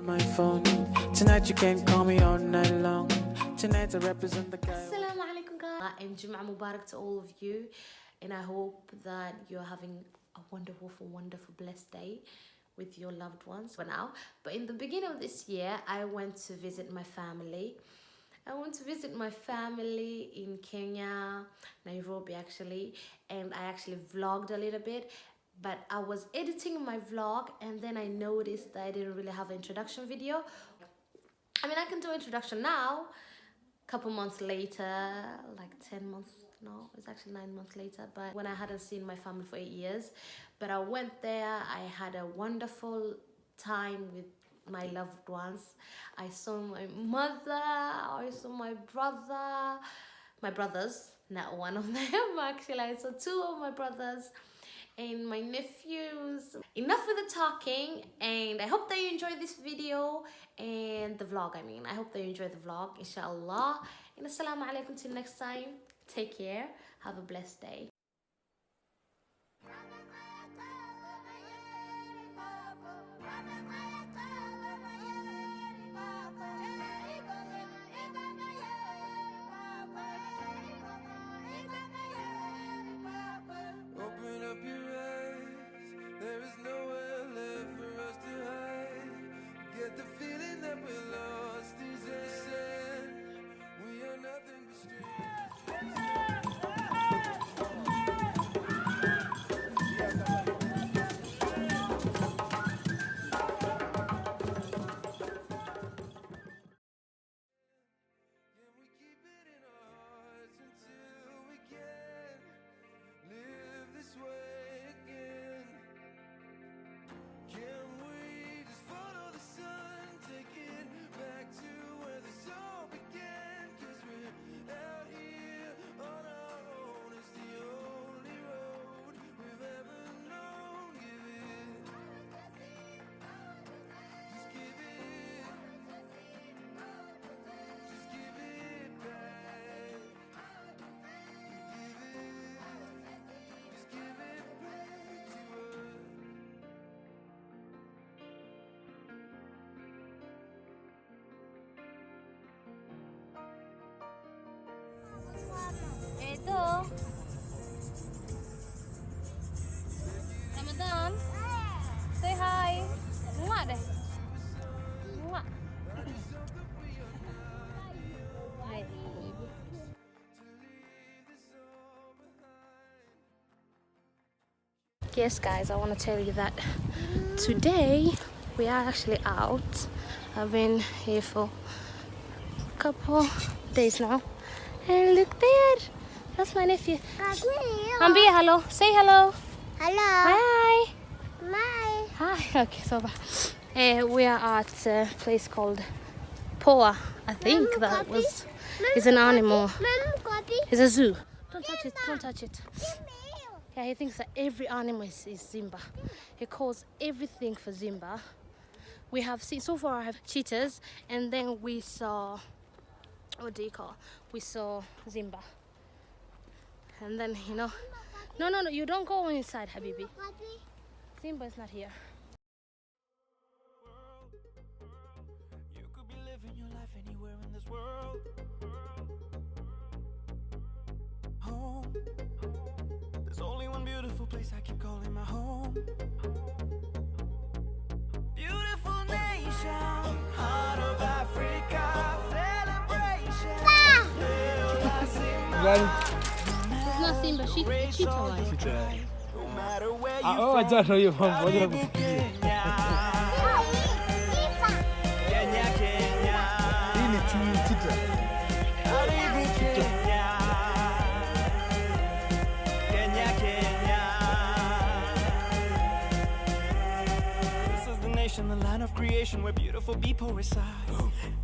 my phone. Tonight you can call me all night long. Tonight I represent the guy. Assalamu alaikum guys, and Jum'ah Mubarak to all of you, and I hope that you're having a wonderful, blessed day with your loved ones for now. But in the beginning of this year, I went to visit my family. I went to visit my family in Kenya, Nairobi actually, and I actually vlogged a little bit. But I was editing my vlog and then I noticed that I didn't really have an introduction video. I mean, I can do introduction now, a couple months later, like 10 months, no, it's actually 9 months later, but when I hadn't seen my family for 8 years. But I went there, I had a wonderful time with my loved ones. I saw my mother, I saw my brothers, not one of them actually, I saw 2 of my brothers and my nephews. Enough with the talking, and I hope that you enjoyed this video and the vlog. I hope that you enjoyed the vlog, inshallah. And assalamu alaikum till next time. Take care, have a blessed day. Ito. Ramadan. Say hi. Mwah deh. Mwah. Hi. Yes guys, I want to tell you that today we are actually out. I've been here for a couple days now. And look there, that's my nephew. Ambi, hello. Say hello. Hello. Hi. Bye. Hi. Okay, so we are at a place called Poa. I think that was is an animal. It's a zoo. Don't touch it. Don't touch it. Yeah, he thinks that every animal is Simba. He calls everything for Simba. We have seen so far. I have cheetahs, and then we saw. What do you call? We saw Simba. And then, you know, no, you don't go inside, Habibi. Simba is not here. You could be living your life anywhere in this world. Home. There's only one beautiful place I keep calling my home. Beautiful nation, heart of Africa. It's not Simba, cheetah one. Oh, I don't know you from This is the nation, the land of creation, where beautiful people reside.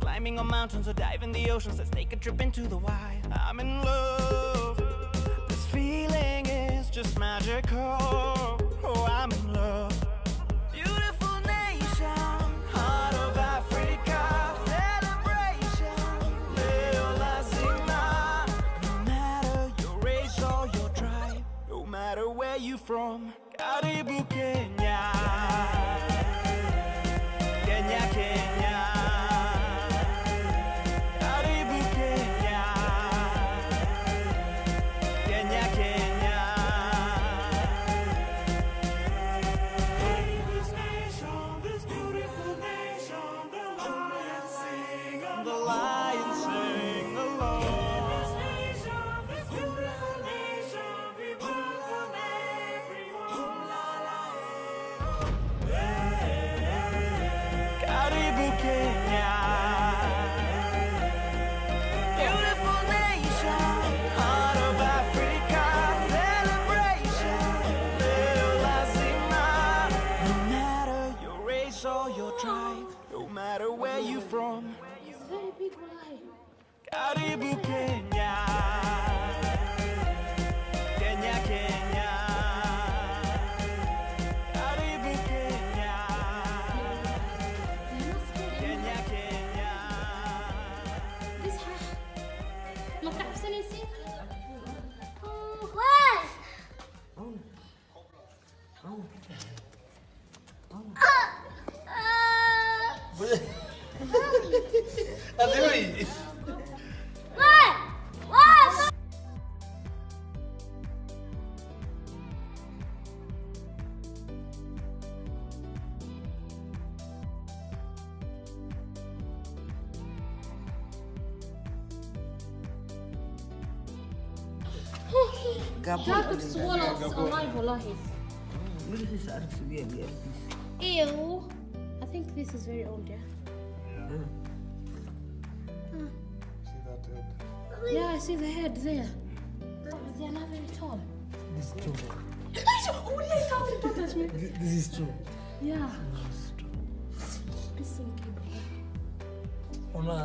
Climbing on mountains or dive in the oceans, let's take a trip into the wild. I'm in love. This feeling is just magical. Oh, I'm in love. Beautiful nation, heart of Africa, celebration. Leola Zima. No matter your race or your tribe, no matter where you from, Karibu Kenya. Kenya, Kenya. Kenya. Beautiful nation, heart of Africa, celebration, leo lazima. No matter your race or your tribe, no matter where you from, It's very big, walai. karibu Kenya. Kenya, Kenya. Karibu Kenya. They're not scared anymore. Kenya, Kenya. This ما تعرف سنسي؟ Adewi. Jacob swallows alive, wallahi. Ew. I think this is very old, yeah? See that head? Yeah, I see the head there. But they're not very tall. This is true. Don't touch me. This is true. Yeah. Listen, Gabriel. Ona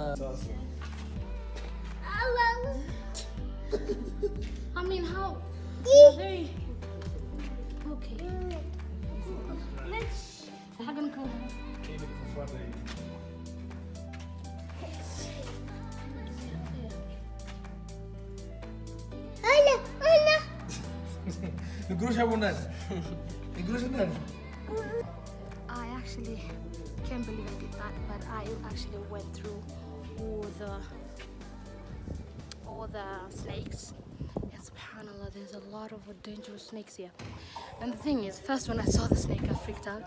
I mean, how? They're very. Okay. Let's. حاجة نكون. القروش ابو الناس. القروش الناس. I actually can't believe I did that, but I actually went through all the snakes. And subhanallah, there's a lot of dangerous snakes here. And the thing is, first when I saw the snake, I freaked out.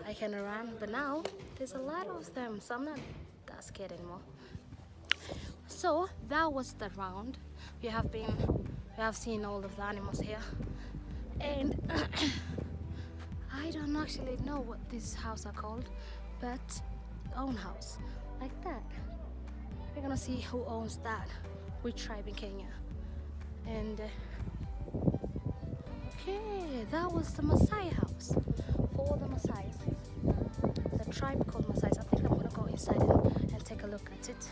I kind of ran, but now there's a lot of them, so I'm not that scared anymore. So that was the round. We have seen all of the animals here, and I don't actually know what these houses are called, but own house like that. We're gonna see who owns that, which tribe in Kenya. And okay, that was the Maasai house for the Maasais, the tribe called Maasais. I think I'm gonna go inside and take a look at it.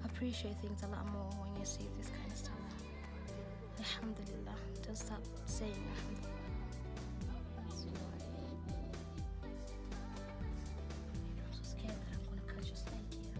Appreciate things a lot more when you see this kind of stuff. Alhamdulillah, don't stop saying Alhamdulillah. I'm so scared that I'm gonna catch a snake here.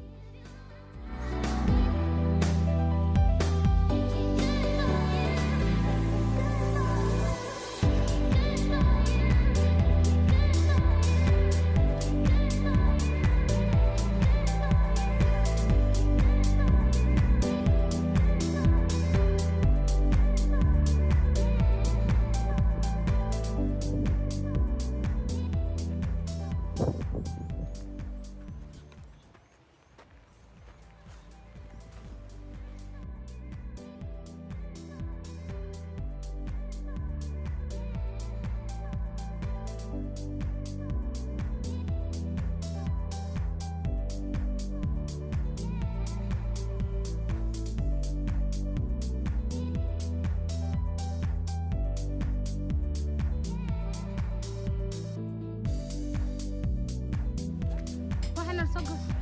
واحنا نسوق